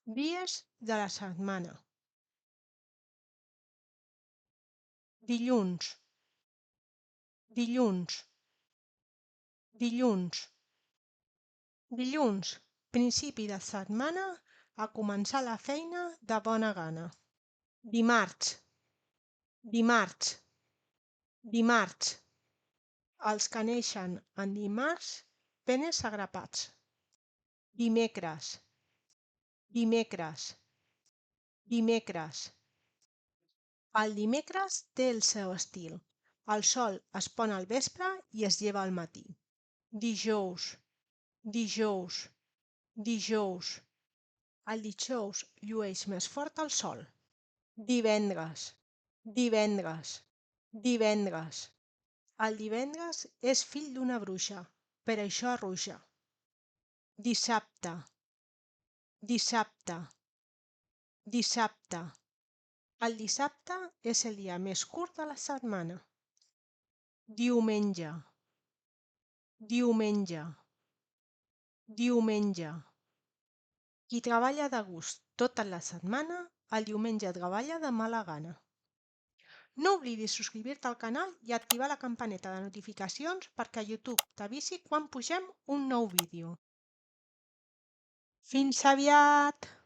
Dies de la setmana: dilluns, dilluns, dilluns, dilluns, principi de setmana, a començar la feina de bona gana. Dimarts, dimarts, dimarts, els que neixen en dimarts, penes a grapats. Dimecres, dimecres, dimecres. El dimecres té el seu estil. El sol es pon al vespre i es lleva al matí. Dijous, dijous, dijous. El dijous llueix més fort el sol. Divendres, divendres, divendres. El divendres és fill d'una bruixa, per això arruixa. Dissabte, dissabte, dissabte. El dissabte és el dia més curt de la setmana. Diumenge, diumenge, diumenge. Qui treballa de gust tota la setmana, el diumenge treballa de mala gana. No oblidis subscriure-te al canal i activar la campaneta de notificacions perquè YouTube t'avisi quan pugem un nou vídeo. Fins aviat!